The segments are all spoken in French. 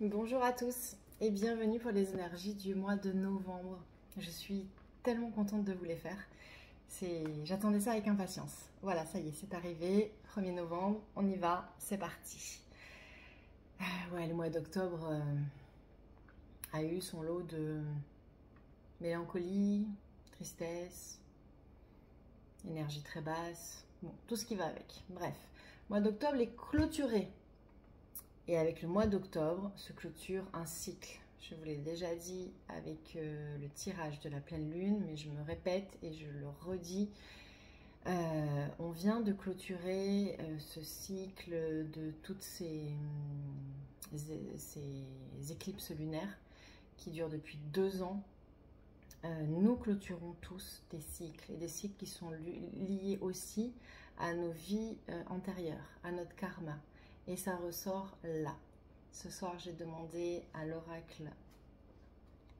Bonjour à tous et bienvenue pour les énergies du mois de novembre. Je suis tellement contente de vous les faire. J'attendais ça avec impatience. Voilà, ça y est, c'est arrivé. 1er novembre, on y va, c'est parti. Ouais, le mois d'octobre a eu son lot de mélancolie, tristesse, énergie très basse, bon, tout ce qui va avec. Bref, le mois d'octobre est clôturé. Et avec le mois d'octobre se clôture un cycle. Je vous l'ai déjà dit avec le tirage de la pleine lune, mais je me répète et je le redis. On vient de clôturer ce cycle de toutes ces éclipses lunaires qui durent depuis 2 ans. Nous clôturons tous des cycles, et des cycles qui sont liés aussi à nos vies antérieures, à notre karma. Et ça ressort là. Ce soir, j'ai demandé à l'oracle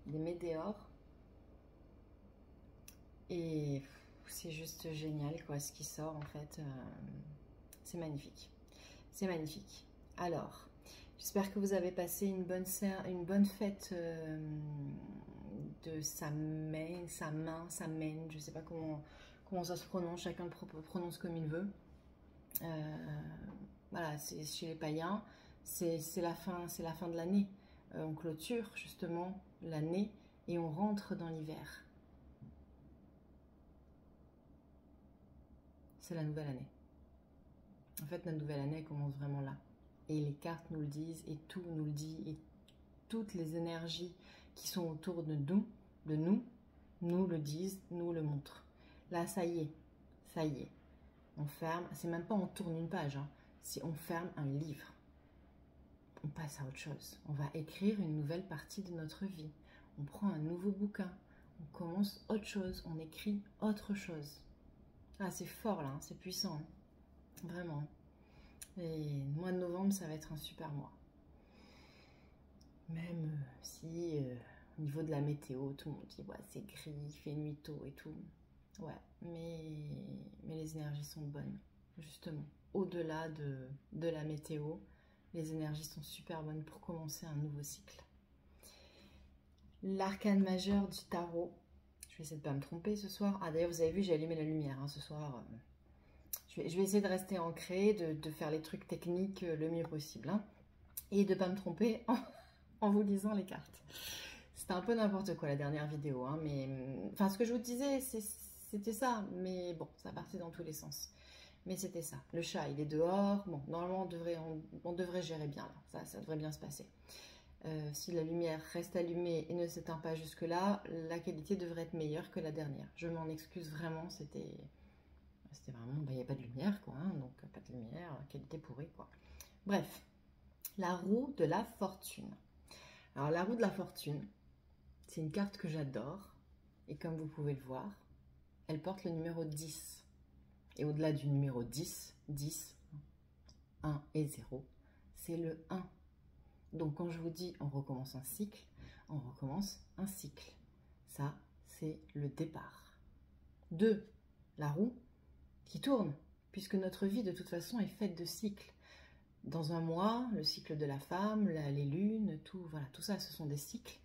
des météores. Et c'est juste génial, quoi, ce qui sort, en fait. C'est magnifique. C'est magnifique. Alors, j'espère que vous avez passé une bonne fête de Samhain, je ne sais pas comment ça se prononce, chacun le prononce comme il veut. Voilà, c'est chez les païens, c'est la fin de l'année. On clôture justement l'année et on rentre dans l'hiver. C'est la nouvelle année. En fait, la nouvelle année commence vraiment là. Et les cartes nous le disent, et tout nous le dit, et toutes les énergies qui sont autour de nous, nous le disent, nous le montrent. Là, ça y est. On ferme, c'est même pas on tourne une page, hein. Si on ferme un livre, on passe à autre chose. On va écrire une nouvelle partie de notre vie. On prend un nouveau bouquin, on commence autre chose, on écrit autre chose. Ah, c'est fort là, hein, c'est puissant, hein. Vraiment. Et le mois de novembre, ça va être un super mois. Même si au niveau de la météo, tout le monde dit ouais, c'est gris, il fait nuit tôt et tout. Ouais, mais les énergies sont bonnes, justement. Au-delà de la météo, les énergies sont super bonnes pour commencer un nouveau cycle. L'arcane majeur du tarot. Je vais essayer de ne pas me tromper ce soir. Ah d'ailleurs, vous avez vu, j'ai allumé la lumière hein, ce soir. Je vais essayer de rester ancrée, de faire les trucs techniques le mieux possible. Hein, et de ne pas me tromper en vous lisant les cartes. C'était un peu n'importe quoi la dernière vidéo. Hein, mais enfin, ce que je vous disais, c'était ça. Mais bon, ça partait dans tous les sens. Mais c'était ça. Le chat, il est dehors. Bon, normalement, on devrait gérer bien là. Ça devrait bien se passer. Si la lumière reste allumée et ne s'éteint pas jusque-là, la qualité devrait être meilleure que la dernière. Je m'en excuse vraiment. C'était vraiment... il n'y a pas de lumière, quoi. Hein, donc, pas de lumière, qualité pourrie, quoi. Bref. La roue de la fortune. Alors, la roue de la fortune, c'est une carte que j'adore. Et comme vous pouvez le voir, elle porte le numéro 10. Et au-delà du numéro 10, 1 et 0, c'est le 1. Donc quand je vous dis on recommence un cycle, on recommence un cycle. Ça, c'est le départ. 2, la roue qui tourne, puisque notre vie de toute façon est faite de cycles. Dans un mois, le cycle de la femme, les lunes, tout, voilà, tout ça, ce sont des cycles.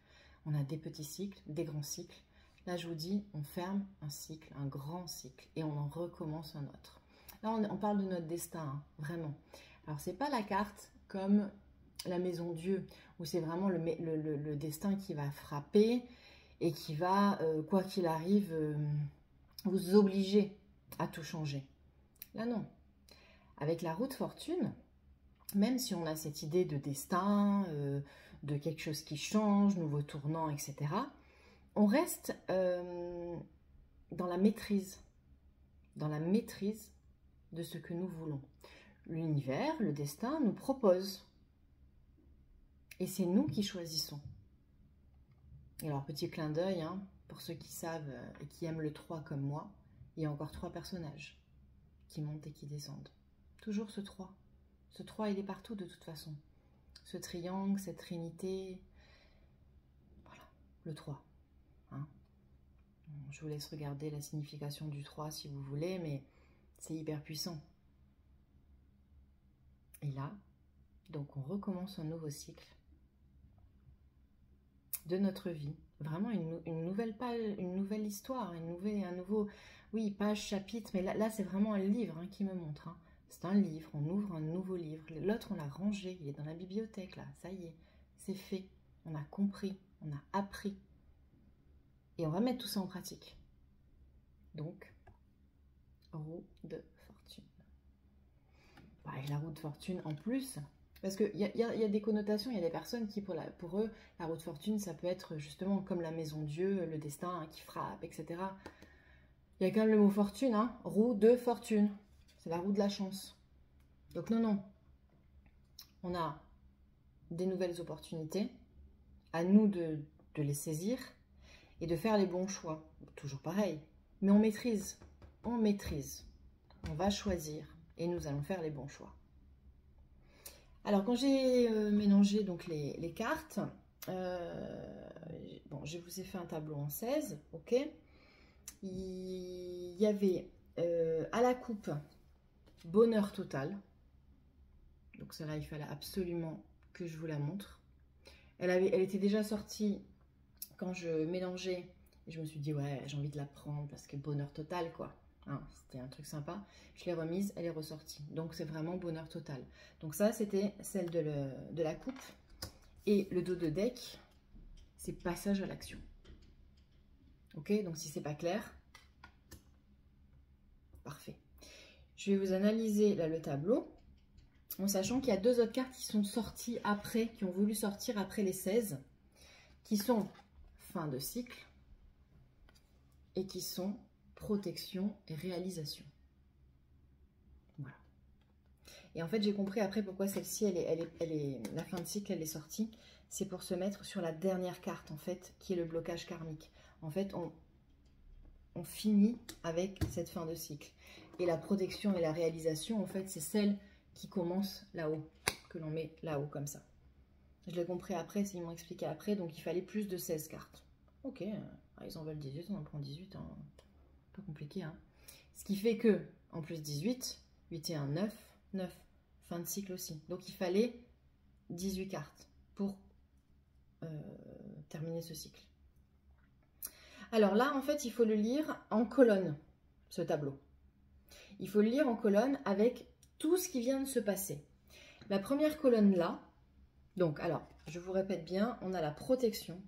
On a des petits cycles, des grands cycles. Là, je vous dis, on ferme un cycle, un grand cycle, et on en recommence un autre. Là, on parle de notre destin, hein, vraiment. Alors, c'est pas la carte comme la maison Dieu, où c'est vraiment le destin qui va frapper et qui va, quoi qu'il arrive, vous obliger à tout changer. Là, non. Avec la roue de fortune, même si on a cette idée de destin, de quelque chose qui change, nouveau tournant, etc., on reste dans la maîtrise de ce que nous voulons. L'univers, le destin nous propose. Et c'est nous qui choisissons. Et alors, petit clin d'œil, hein, pour ceux qui savent et qui aiment le 3 comme moi, il y a encore 3 personnages qui montent et qui descendent. Toujours ce 3. Ce 3, il est partout de toute façon. Ce triangle, cette trinité, voilà, le 3. Hein. Je vous laisse regarder la signification du 3 si vous voulez, mais c'est hyper puissant. Et là, donc on recommence un nouveau cycle de notre vie. Vraiment une nouvelle page, une nouvelle histoire, un nouveau, oui, page, chapitre, mais là c'est vraiment un livre qui me montre. C'est un livre, on ouvre un nouveau livre. L'autre, on l'a rangé, il est dans la bibliothèque, là, ça y est, c'est fait. On a compris, on a appris. Et on va mettre tout ça en pratique. Donc, roue de fortune. Et la roue de fortune en plus, parce qu'il y a des connotations, il y a des personnes qui, pour eux, la roue de fortune, ça peut être justement comme la maison Dieu, le destin qui frappe, etc. Il y a quand même le mot fortune, roue de fortune. C'est la roue de la chance. Donc non. On a des nouvelles opportunités, à nous de les saisir et de faire les bons choix. Toujours pareil, mais on maîtrise. On va choisir et nous allons faire les bons choix. Alors quand j'ai mélangé donc les cartes, bon, je vous ai fait un tableau en 16, ok. Il y avait à la coupe bonheur total. Donc celle-là, il fallait absolument que je vous la montre. Elle était déjà sortie quand je mélangeais. Et je me suis dit, ouais, j'ai envie de la prendre parce que bonheur total, quoi. C'était un truc sympa. Je l'ai remise, elle est ressortie. Donc, c'est vraiment bonheur total. Donc, ça, c'était celle de la coupe. Et le dos de deck, c'est passage à l'action. Ok, donc si c'est pas clair, parfait. Je vais vous analyser là le tableau. En sachant qu'il y a deux autres cartes qui sont sorties après, qui ont voulu sortir après les 16, qui sont fin de cycle et qui sont protection et réalisation. Voilà. Et en fait, j'ai compris après pourquoi celle-ci, la fin de cycle, elle est sortie. C'est pour se mettre sur la dernière carte, en fait, qui est le blocage karmique. En fait, on finit avec cette fin de cycle. Et la protection et la réalisation, en fait, c'est celle qui commence là-haut, que l'on met là-haut, comme ça. Je l'ai compris après, ils m'ont expliqué après, donc il fallait plus de 16 cartes. Ok, ils en veulent 18, on en prend 18, pas compliqué. Ce qui fait que, en plus 18, 8 et 1, 9, 9, fin de cycle aussi. Donc il fallait 18 cartes pour terminer ce cycle. Alors là, en fait, il faut le lire en colonne, ce tableau. Il faut le lire en colonne avec tout ce qui vient de se passer. La première colonne là, donc alors, je vous répète bien, on a la protection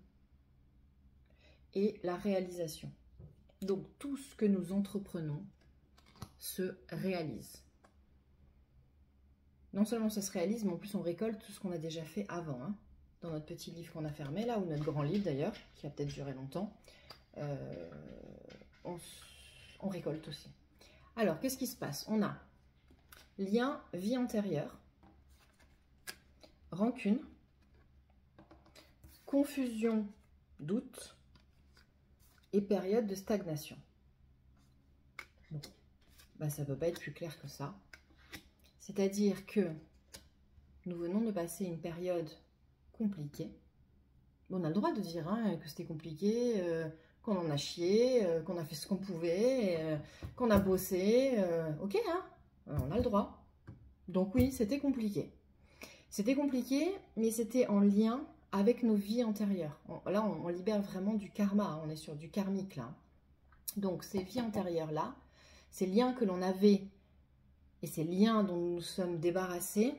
et la réalisation. Donc tout ce que nous entreprenons se réalise. Non seulement ça se réalise, mais en plus on récolte tout ce qu'on a déjà fait avant, dans notre petit livre qu'on a fermé là, ou notre grand livre d'ailleurs, qui a peut-être duré longtemps. On récolte aussi. Alors, qu'est-ce qui se passe? On a lien, vie antérieure, rancune, confusion, doute et période de stagnation. Bon, ça ne peut pas être plus clair que ça. C'est-à-dire que nous venons de passer une période compliquée. Bon, on a le droit de dire que c'était compliqué, qu'on en a chié, qu'on a fait ce qu'on pouvait, qu'on a bossé. Ok, on a le droit. Donc oui, c'était compliqué. C'était compliqué, mais c'était en lien avec nos vies antérieures. Là, on libère vraiment du karma, on est sur du karmique là. Donc ces vies antérieures-là, ces liens que l'on avait et ces liens dont nous nous sommes débarrassés,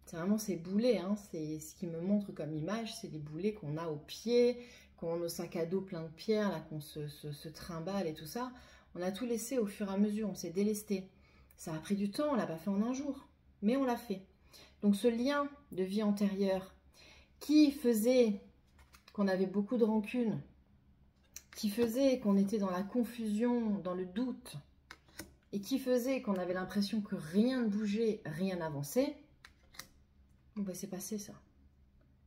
c'est vraiment ces boulets, c'est ce qui me montre comme image, c'est des boulets qu'on a aux pieds, qu'on a nos sacs à dos pleins de pierres, là, qu'on se trimballe et tout ça. On a tout laissé au fur et à mesure, on s'est délesté. Ça a pris du temps, on ne l'a pas fait en un jour, mais on l'a fait. Donc ce lien de vie antérieure qui faisait qu'on avait beaucoup de rancune, qui faisait qu'on était dans la confusion, dans le doute, et qui faisait qu'on avait l'impression que rien ne bougeait, rien n'avançait, bon c'est passé ça.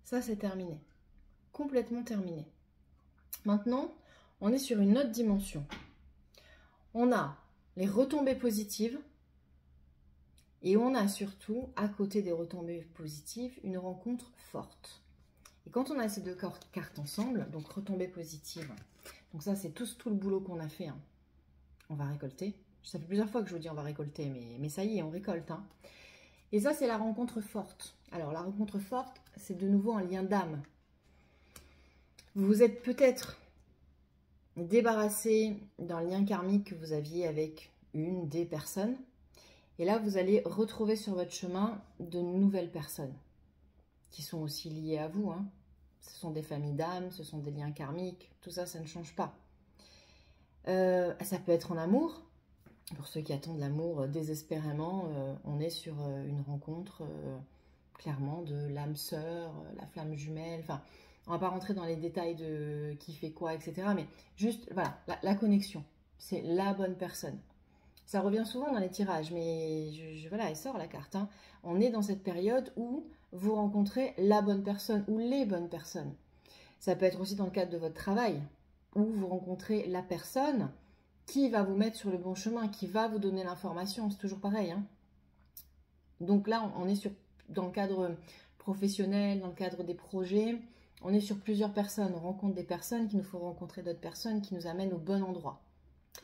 Ça c'est terminé. Complètement terminé. Maintenant, on est sur une autre dimension. On a les retombées positives et on a surtout, à côté des retombées positives, une rencontre forte. Et quand on a ces deux cartes ensemble, donc retombées positives, donc ça c'est tout le boulot qu'on a fait, on va récolter. Ça fait plusieurs fois que je vous dis on va récolter, mais ça y est, on récolte. Et ça c'est la rencontre forte. Alors la rencontre forte, c'est de nouveau un lien d'âme. Vous vous êtes peut-être débarrassé d'un lien karmique que vous aviez avec une des personnes. Et là, vous allez retrouver sur votre chemin de nouvelles personnes qui sont aussi liées à vous. Hein. Ce sont des familles d'âmes, ce sont des liens karmiques. Tout ça, ça ne change pas. Ça peut être en amour. Pour ceux qui attendent l'amour désespérément, on est sur une rencontre clairement de l'âme sœur, la flamme jumelle. Enfin, on va pas rentrer dans les détails de qui fait quoi, etc. Mais juste, voilà, la connexion. C'est la bonne personne. Ça revient souvent dans les tirages, mais voilà, elle sort la carte. Hein. On est dans cette période où vous rencontrez la bonne personne ou les bonnes personnes. Ça peut être aussi dans le cadre de votre travail, où vous rencontrez la personne qui va vous mettre sur le bon chemin, qui va vous donner l'information. C'est toujours pareil. Hein. Donc là, on est dans le cadre professionnel, dans le cadre des projets, on est sur plusieurs personnes. On rencontre des personnes qui nous font rencontrer d'autres personnes, qui nous amènent au bon endroit.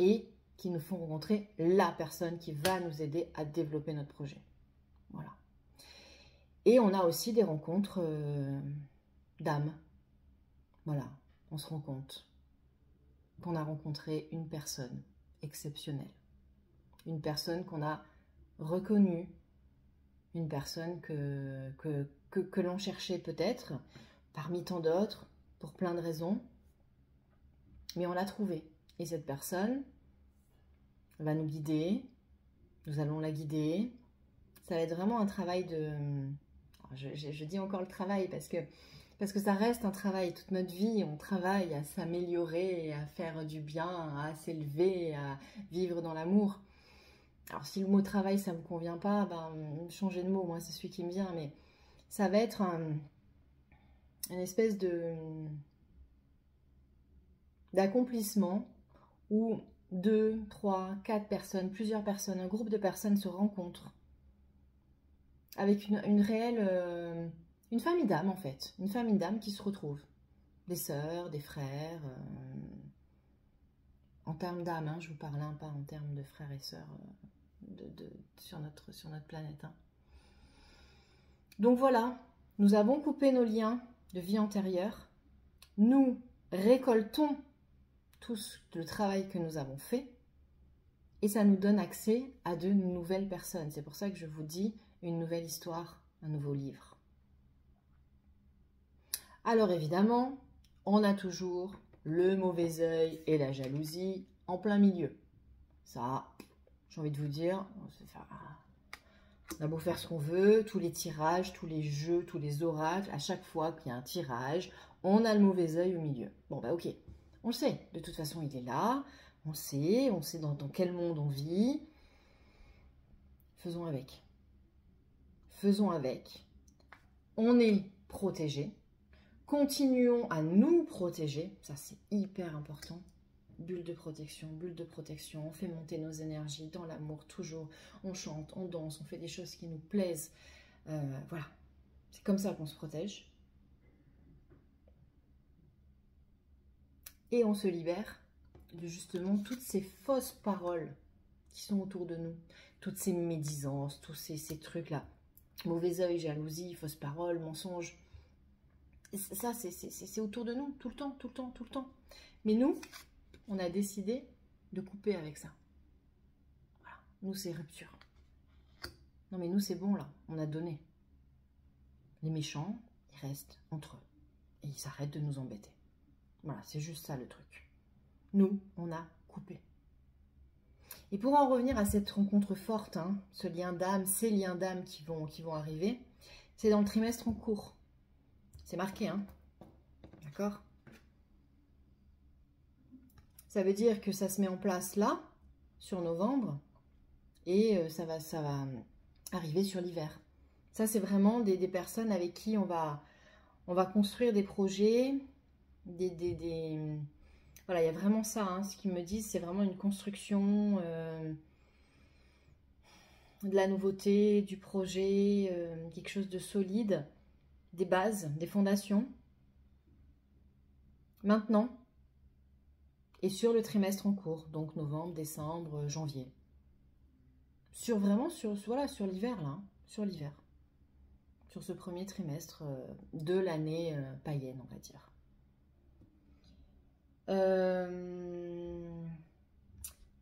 Et qui nous font rencontrer la personne qui va nous aider à développer notre projet. Voilà. Et on a aussi des rencontres d'âmes. Voilà, on se rend compte qu'on a rencontré une personne exceptionnelle. Une personne qu'on a reconnue. Une personne que l'on cherchait peut-être, parmi tant d'autres, pour plein de raisons. Mais on l'a trouvée. Et cette personne va nous guider, nous allons la guider. Ça va être vraiment un travail de... Je dis encore le travail parce que ça reste un travail. Toute notre vie, on travaille à s'améliorer, à faire du bien, à s'élever, à vivre dans l'amour. Alors si le mot travail, ça ne vous convient pas, ben, changez de mot, moi c'est celui qui me vient. Mais ça va être une espèce d'accomplissement où 2, 3, 4 personnes, plusieurs personnes, un groupe de personnes se rencontrent avec une réelle, une famille d'âmes en fait, une famille d'âmes qui se retrouvent, des sœurs, des frères, en termes d'âmes, hein, je vous parle, hein, pas en termes de frères et sœurs sur notre planète. Hein. Donc voilà, nous avons coupé nos liens de vie antérieure, nous récoltons tout le travail que nous avons fait et ça nous donne accès à de nouvelles personnes. C'est pour ça que je vous dis une nouvelle histoire, un nouveau livre. Alors évidemment, on a toujours le mauvais œil et la jalousie en plein milieu. Ça, j'ai envie de vous dire, on a beau faire ce qu'on veut, tous les tirages, tous les jeux, tous les oracles, à chaque fois qu'il y a un tirage, on a le mauvais œil au milieu. Bon bah ok. On le sait, de toute façon il est là, on sait dans quel monde on vit. Faisons avec. Faisons avec. On est protégé. Continuons à nous protéger, ça c'est hyper important. Bulle de protection, on fait monter nos énergies dans l'amour toujours. On chante, on danse, on fait des choses qui nous plaisent. Voilà, c'est comme ça qu'on se protège. Et on se libère de justement toutes ces fausses paroles qui sont autour de nous. Toutes ces médisances, tous ces trucs-là. Mauvais œil, jalousie, fausses paroles, mensonges. Ça, c'est autour de nous, tout le temps, tout le temps, tout le temps. Mais nous, on a décidé de couper avec ça. Voilà. Nous, c'est rupture. Non, mais nous, c'est bon, là. On a donné. Les méchants, ils restent entre eux. Et ils s'arrêtent de nous embêter. Voilà, c'est juste ça le truc. Nous, on a coupé. Et pour en revenir à cette rencontre forte, hein, ce lien d'âme, ces liens d'âme qui vont arriver, c'est dans le trimestre en cours. C'est marqué, hein. D'accord? Ça veut dire que ça se met en place là, sur novembre, et ça va arriver sur l'hiver. Ça, c'est vraiment des personnes avec qui on va construire des projets, voilà, il y a vraiment ça, hein, ce qu'ils me disent, c'est vraiment une construction, de la nouveauté, du projet, quelque chose de solide, des bases, des fondations. Maintenant, et sur le trimestre en cours, donc novembre, décembre, janvier. Vraiment sur l'hiver, là, hein, sur l'hiver. Sur ce premier trimestre de l'année païenne, on va dire.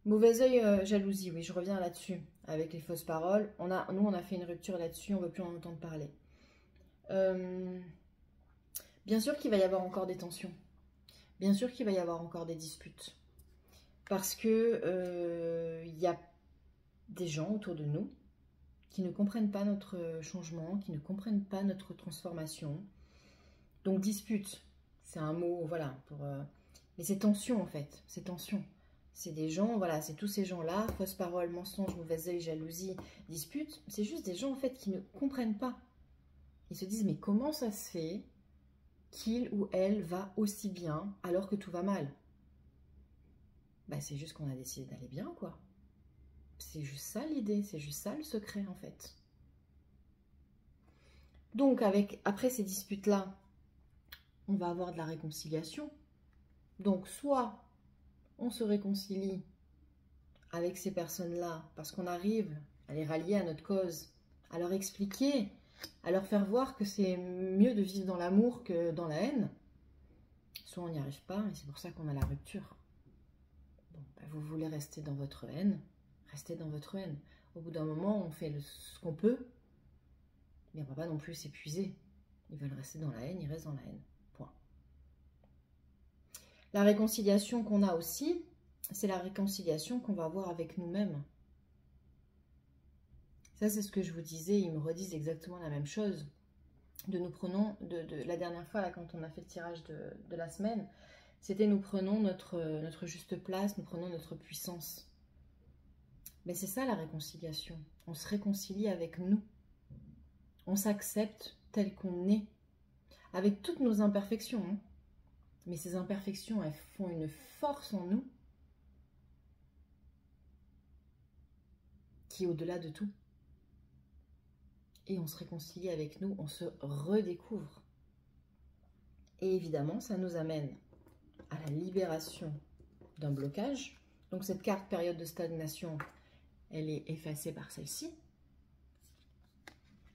Mauvais œil, jalousie, oui, je reviens là-dessus, avec les fausses paroles. Nous, on a fait une rupture là-dessus, on ne veut plus en entendre parler. Bien sûr qu'il va y avoir encore des tensions. Bien sûr qu'il va y avoir encore des disputes. Parce que y a des gens autour de nous qui ne comprennent pas notre changement, qui ne comprennent pas notre transformation. Donc dispute, c'est un mot, voilà, mais c'est tension en fait, c'est tension. C'est des gens, voilà, c'est tous ces gens-là, fausses paroles, mensonges, mauvais œil, jalousie, dispute. C'est juste des gens en fait qui ne comprennent pas. Ils se disent, mais comment ça se fait qu'il ou elle va aussi bien alors que tout va mal? Bah, c'est juste qu'on a décidé d'aller bien, quoi. C'est juste ça l'idée, c'est juste ça le secret, en fait. Donc, après ces disputes-là, on va avoir de la réconciliation. Donc, soit on se réconcilie avec ces personnes-là parce qu'on arrive à les rallier à notre cause, à leur expliquer, à leur faire voir que c'est mieux de vivre dans l'amour que dans la haine. Soit on n'y arrive pas, et c'est pour ça qu'on a la rupture. Bon, ben vous voulez rester dans votre haine, restez dans votre haine. Au bout d'un moment, on fait ce qu'on peut, mais on ne va pas non plus s'épuiser. Ils veulent rester dans la haine, ils restent dans la haine. Point. La réconciliation qu'on a aussi, c'est la réconciliation qu'on va avoir avec nous-mêmes. Ça, c'est ce que je vous disais, ils me redisent exactement la même chose. Nous prenons, la dernière fois, là, quand on a fait le tirage de la semaine, c'était nous prenons notre juste place, nous prenons notre puissance. Mais c'est ça la réconciliation. On se réconcilie avec nous. On s'accepte tel qu'on est, avec toutes nos imperfections. Hein. Mais ces imperfections, elles font une force en nous qui est au-delà de tout. Et on se réconcilie avec nous, on se redécouvre. Et évidemment, ça nous amène à la libération d'un blocage. Donc cette carte période de stagnation, elle est effacée par celle-ci.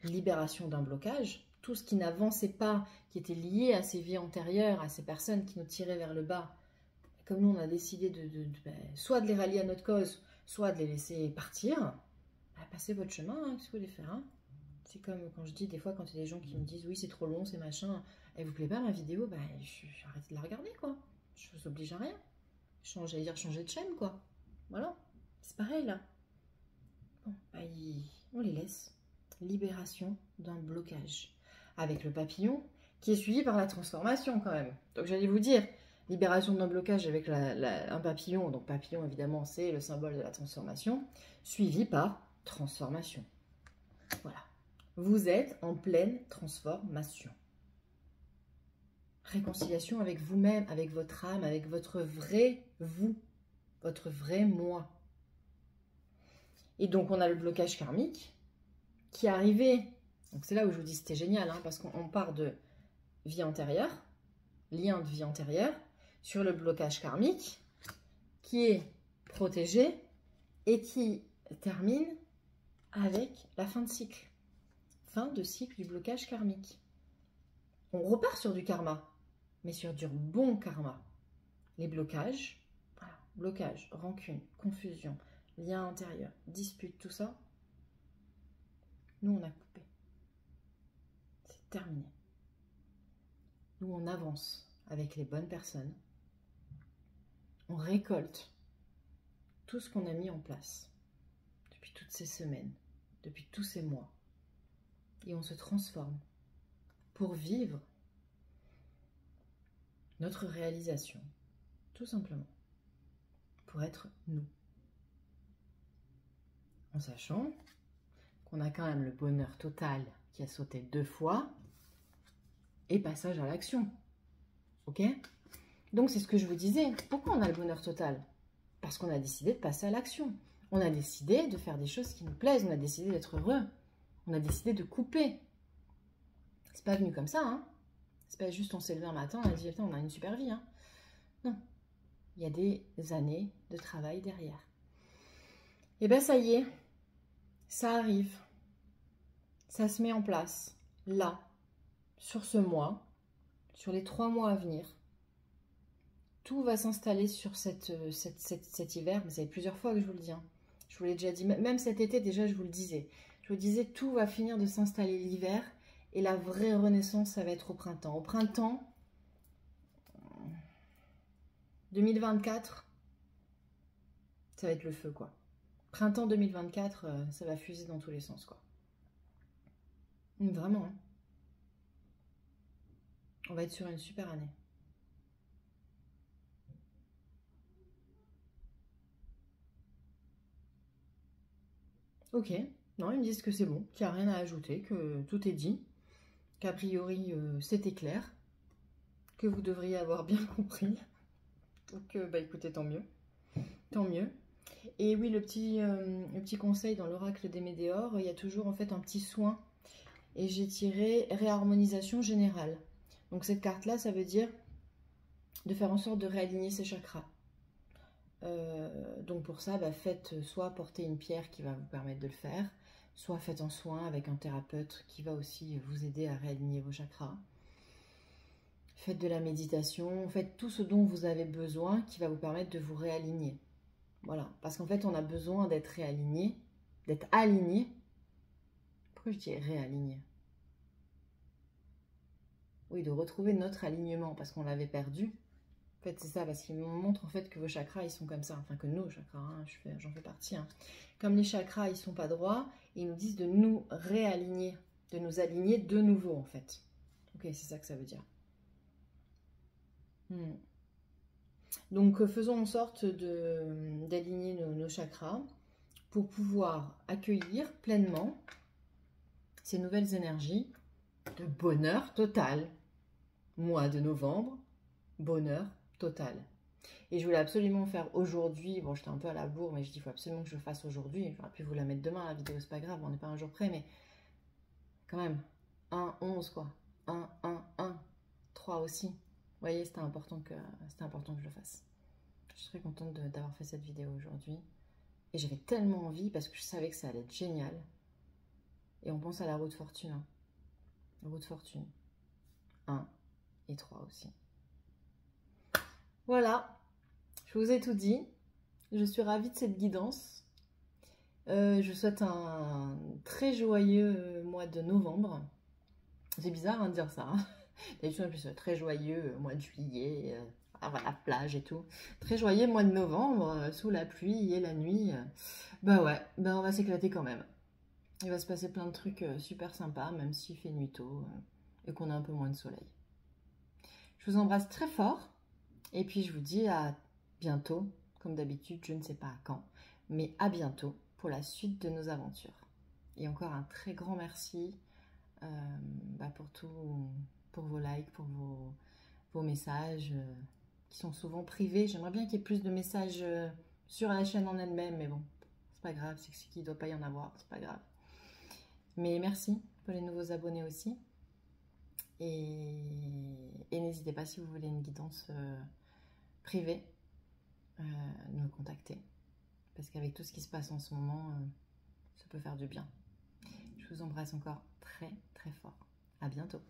Libération d'un blocage. Tout ce qui n'avançait pas, qui était lié à ces vies antérieures, à ces personnes qui nous tiraient vers le bas, comme nous on a décidé soit de les rallier à notre cause, soit de les laisser partir, passez votre chemin, hein, qu'est-ce que vous voulez faire hein. C'est comme quand je dis des fois, quand il y a des gens qui me disent oui c'est trop long, c'est machin, elle vous plaît pas ma vidéo, j'arrête de la regarder quoi. Je vous oblige à rien. J'allais dire changer de chaîne quoi. Voilà, c'est pareil là. Bon, on les laisse. Libération d'un blocage. Avec le papillon qui est suivi par la transformation quand même. Donc j'allais vous dire, libération d'un blocage avec un papillon. Donc papillon évidemment c'est le symbole de la transformation. Suivi par transformation. Voilà. Vous êtes en pleine transformation. Réconciliation avec vous-même, avec votre âme, avec votre vrai vous, votre vrai moi. Et donc, on a le blocage karmique qui est arrivé. Donc, c'est là où je vous dis c'était génial, hein, parce qu'on part de vie antérieure, lien de vie antérieure, sur le blocage karmique qui est protégé et qui termine avec la fin de cycle. Fin de cycle du blocage karmique. On repart sur du karma, mais sur du bon karma. Les blocages, voilà, blocage, rancune, confusion, lien intérieur, dispute, tout ça, nous on a coupé. C'est terminé. Nous on avance avec les bonnes personnes. On récolte tout ce qu'on a mis en place depuis toutes ces semaines, depuis tous ces mois. Et on se transforme pour vivre notre réalisation, tout simplement, pour être nous. En sachant qu'on a quand même le bonheur total qui a sauté 2 fois et passage à l'action. Ok? Donc c'est ce que je vous disais. Pourquoi on a le bonheur total? Parce qu'on a décidé de passer à l'action. On a décidé de faire des choses qui nous plaisent. On a décidé d'être heureux. On a décidé de couper. C'est pas venu comme ça, hein? C'est pas juste on s'est levé un matin, on a dit attends, on a une super vie, hein? Non. Il y a des années de travail derrière. Et ben ça y est, ça arrive. Ça se met en place, là, sur ce mois, sur les 3 mois à venir. tout va s'installer sur cet hiver. Mais ça fait plusieurs fois que je vous le dis. Hein. Je vous l'ai déjà dit. Même cet été, déjà, je vous le disais. Je vous disais, tout va finir de s'installer l'hiver. Et la vraie renaissance, ça va être au printemps. Au printemps 2024, ça va être le feu, quoi. Printemps 2024, ça va fuser dans tous les sens, quoi. Vraiment, hein. On va être sur une super année. Ok, non, ils me disent que c'est bon, qu'il n'y a rien à ajouter, que tout est dit, qu'a priori c'était clair, que vous devriez avoir bien compris. Donc, bah écoutez, tant mieux. Tant mieux. Et oui, le petit conseil dans l'oracle des Médéors, il y a toujours en fait un petit soin. Et j'ai tiré réharmonisation générale. Donc cette carte-là, ça veut dire de faire en sorte de réaligner ses chakras. Donc pour ça, bah, faites soit porter une pierre qui va vous permettre de le faire, soit faites un soin avec un thérapeute qui va aussi vous aider à réaligner vos chakras. Faites de la méditation, faites tout ce dont vous avez besoin qui va vous permettre de vous réaligner. Voilà, parce qu'en fait, on a besoin d'être réaligné, d'être aligné. Pourquoi je dis réaligné? Oui, de retrouver notre alignement parce qu'on l'avait perdu. En fait, c'est ça, parce qu'il me montre en fait que vos chakras, ils sont comme ça. Enfin, que nos chakras, hein, j'en fais partie. Hein. Comme les chakras, ils sont pas droits, ils nous disent de nous réaligner, de nous aligner de nouveau, en fait. Ok, c'est ça que ça veut dire. Donc, faisons en sorte d'aligner nos chakras pour pouvoir accueillir pleinement ces nouvelles énergies de bonheur total. Mois de novembre, bonheur total. Et je voulais absolument faire aujourd'hui. Bon, j'étais un peu à la bourre, mais je dis il faut absolument que je le fasse aujourd'hui. J'aurais pu vous la mettre demain, la vidéo, c'est pas grave, on n'est pas un jour près, mais quand même. 1, 11, quoi. 1, 1, 1. 3 aussi. Vous voyez, c'était important que je le fasse. Je suis très contente d'avoir fait cette vidéo aujourd'hui. Et j'avais tellement envie parce que je savais que ça allait être génial. Et on pense à la roue de fortune. Hein. La roue de fortune. 1 et 3 aussi. Voilà. Je vous ai tout dit. Je suis ravie de cette guidance. Je vous souhaite un très joyeux mois de novembre. C'est bizarre hein, de dire ça. Hein. D'habitude, en plus, très joyeux mois de juillet, à la plage et tout. Très joyeux mois de novembre, sous la pluie et la nuit. Bah ouais, bah on va s'éclater quand même. Il va se passer plein de trucs super sympas, même s'il fait nuit tôt et qu'on a un peu moins de soleil. Je vous embrasse très fort. Et puis, je vous dis à bientôt. Comme d'habitude, je ne sais pas à quand. Mais à bientôt pour la suite de nos aventures. Et encore un très grand merci pour vos likes, pour vos messages qui sont souvent privés. J'aimerais bien qu'il y ait plus de messages sur la chaîne en elle-même, mais bon, c'est pas grave, c'est qu'il ne doit pas y en avoir, c'est pas grave. Mais merci pour les nouveaux abonnés aussi. Et n'hésitez pas si vous voulez une guidance privée, de me contacter. Parce qu'avec tout ce qui se passe en ce moment, ça peut faire du bien. Je vous embrasse encore très très fort. À bientôt.